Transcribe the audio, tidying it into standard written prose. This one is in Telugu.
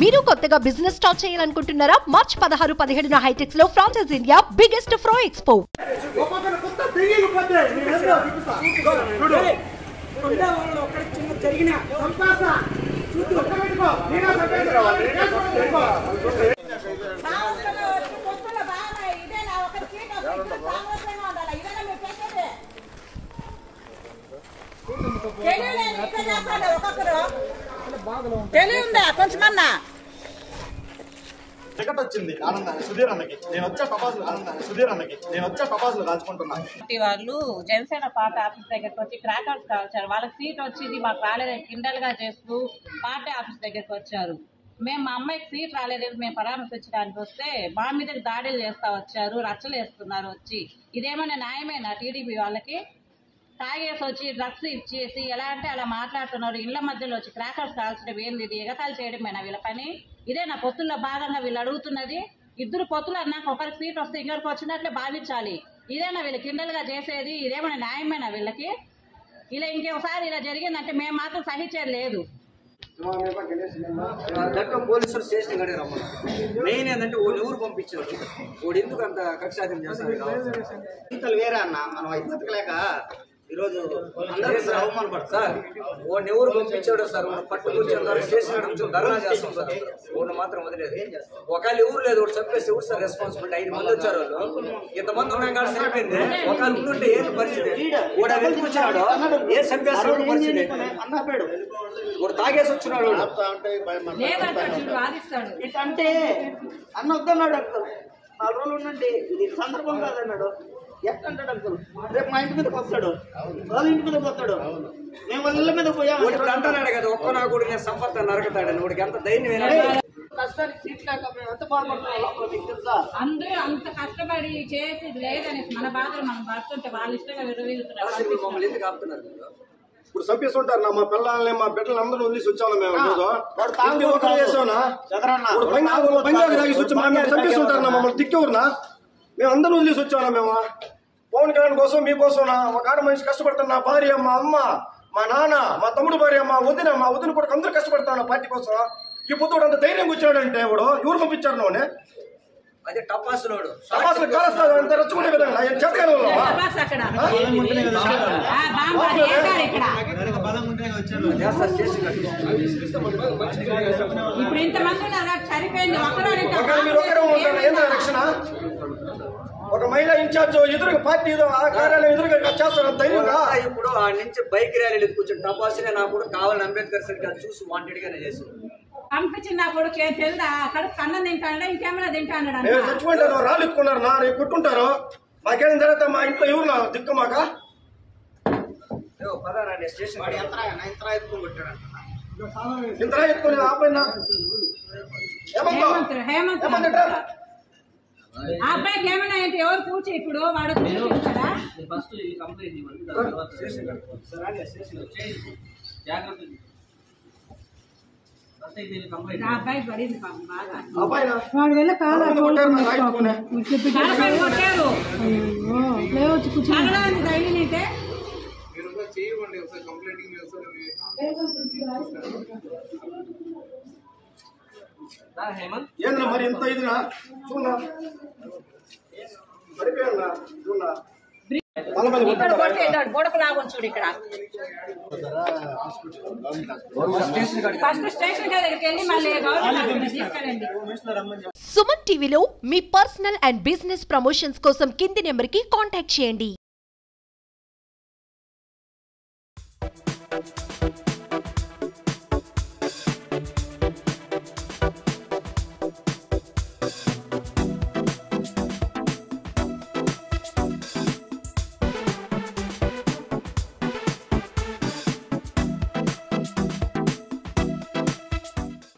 మీరు కొత్తగా బిజినెస్ స్టార్ట్ చేయాలనుకుంటున్నారా? మార్చ్ 16-17 హైటెక్స్ లో ఫ్రాన్సెస్ ఇండియా బిగ్గెస్ట్ ఫ్రో ఎక్స్పో. తెలియదా కొంచెమన్నా టికెట్ వచ్చింది ఆనందాన్ని సుధీర్ అన్నకి. నేను వచ్చే టపాసులు కాల్చుకుంటున్నా. వాళ్ళు జనసేన పార్టీ ఆఫీస్ దగ్గరకు వచ్చి క్రాకర్స్ కాల్చారు. వాళ్ళకి సీట్ వచ్చింది, మాకు రాలేదని కిండల్ గా చేస్తూ పార్టీ ఆఫీస్ దగ్గరకు వచ్చారు. మేము మా అమ్మాయికి సీట్ రాలేదు, మేము పరామర్శించడానికి వస్తే మా మీద దాడులు చేస్తా వచ్చారు, రచ్చలు వేస్తున్నారు వచ్చి. ఇదేమైనా న్యాయమేనా? టీడీపీ వాళ్ళకి తాగేసి వచ్చి డ్రగ్స్ ఇచ్చేసి ఎలా అంటే అలా మాట్లాడుతున్నారు. ఇళ్ల మధ్యలో వచ్చి క్రాకర్స్ కాల్చడం ఏంది? ఇది ఎగతాళి చేయడమేనా వీళ్ళ పని? ఇదే నా పొత్తుల్లో భాగంగా వీళ్ళు అడుగుతున్నది. ఇద్దరు పొత్తులు అన్నాక ఒకరికి సీట్ వస్తే ఇంకొకరికి వచ్చినట్లే భావించాలి. ఇదేనా వీళ్ళు కిండలుగా చేసేది? ఇదేమైనా న్యాయమేనా వీళ్ళకి? ఇలా ఇంకొకసారి ఇలా జరిగిందంటే మేము మాత్రం సహించేది లేదు. పోలీసులు స్టేషన్ గడే రమ్మన్నారు. మెయిన్ ఏంటంటే ఓడి ఊరు పంపించారు. ఓడి ఎందుకు అంత కక్షాతం చేస్తారు? వేరే అన్న మనం బతకలేక ఈరోజు అవమానపడతారు సార్. ఓడిని ఎవరు పంపించాడు సార్? పట్టు కూర్చొని స్టేషన్ కూర్చొని ధర్నా చేస్తాం సార్. ఓడిని మాత్రం వదిలేదు. ఒకవేళ ఎవరు లేదు, ఒకటి చంపేసి ఎవరు సార్ రెస్పాన్సిబిలిటీ? 5 మంది వచ్చారు. వాళ్ళు ఇంతమంది ఉన్నాం కాదు సరిపోయింది. ఒకవేళ ఉండుంటే ఏంటి పరిస్థితి? ఓడ ఎందుకు వచ్చినాడు? ఏ చంపేస్తాడు పరిస్థితి? ఒకటి తాగేసి వచ్చినాడు. అంటే అన్న వద్దన్నాడు అంకుల్. 4 రోజులు ఉండండి, ఇది సందర్భం కాదన్నాడు. ఎట్టంటాడు అంకుల్? రేపు మా ఇంటి మీదకి వస్తాడు, వాళ్ళ ఇంటి మీదకి వస్తాడు, మేము వాళ్ళ ఇళ్ళ మీద పోయాము అంటున్నాడు కదా. ఒక్క నా కూడా నేను సంపద నరకతాడని వాడికి ఎంత ధైర్యం. కష్టానికి సీట్ లేక మేము ఎంత బాధపడుతున్నాం మీకు తెలుసా? అందరూ అంత కష్టపడి చేసి లేదని మన బాధలు మనం పడుతుంటే వాళ్ళు ఇష్టంగా విరవీగుతున్నారు. మమ్మల్ని ఎందుకు ఆపుతున్నారు? ఇప్పుడు చంపేస్తుంటారు నా. మా పిల్లల్ని మా బిడ్డలు అందరూ వదిలేసి వచ్చాము మేము. చంపేస్తుంటారు నా. మమ్మల్ని తిక్కేవరునా? మేము అందరూ వదిలేసి వచ్చానా? మేము పవన్ కళ్యాణ్ కోసం మీకోసం ఒక ఆడ మనిషి కష్టపడతాను. నా భార్య, మా అమ్మ, మా నాన్న, మా తమ్ముడు భార్య, మా వదిన కూడా అందరూ కష్టపడతాను పార్టీ కోసం. ఈ పొద్దుడు అంత ధైర్యం వచ్చాడంటే ఎవరు పంపించారు నువ్వు? అదే టపాసులోడు కాలుస్తాడు అంత రచ్చుకునే విధంగా చెత్తగానే రక్షణ. ఒక మహిళా ఇన్ఛార్జ్ ఎదురుగా పార్టీ కార్యాలయం ఎదురుగా చేస్తారు ధైర్యంగా. ఇప్పుడు ఆ నుంచి బైక్ ర్యాలీలు కూర్చొని టపాసునే నా కూడా కావాలని అంబేద్కర్ సరిగ్గా చూసి వాంటెడ్ గానే చేశారు. పంపించిన కొడుకు తెలుదా? అక్కడ కన్నం తింటాడా ఇంకేమైనా తింటాడు? చచ్చిపోయింటారు, రాళ్ళు ఎత్తుకున్నారు నా, రేపు కొట్టుంటారు. మాకేం జరుగుతా? మా ఇంట్లో ఎవరు దిక్కు మాక? స్టేషన్ ఇంత ఎత్తుకుని ఆపైనా హేమంత్ ఆ అబ్బాయికి ఏమైనా ఏంటి? ఎవరు కూర్చి ఇప్పుడు వాడు చూసుకుంటాడా? అబ్బాయి పడింది బాగా. వాడు వెళ్ళ కాదు కొట్టారు రైలునైతే. ఏంద్రా మరి ఇంత ఇదినా? చూడా పడిపోయాడు చూడా. గొడకు లాగొచ్చుడు ఇక్కడ. ఫస్ట్ స్టేషన్ దగ్గరికి వెళ్ళి మళ్ళీ గవర్నమెంట్ తీసుకెళ్ళండి. సుమన్ టీవీలో మీ పర్సనల్ అండ్ బిజినెస్ ప్రమోషన్స్ కోసం కింది నెంబర్ కి కాంటాక్ట్ చేయండి.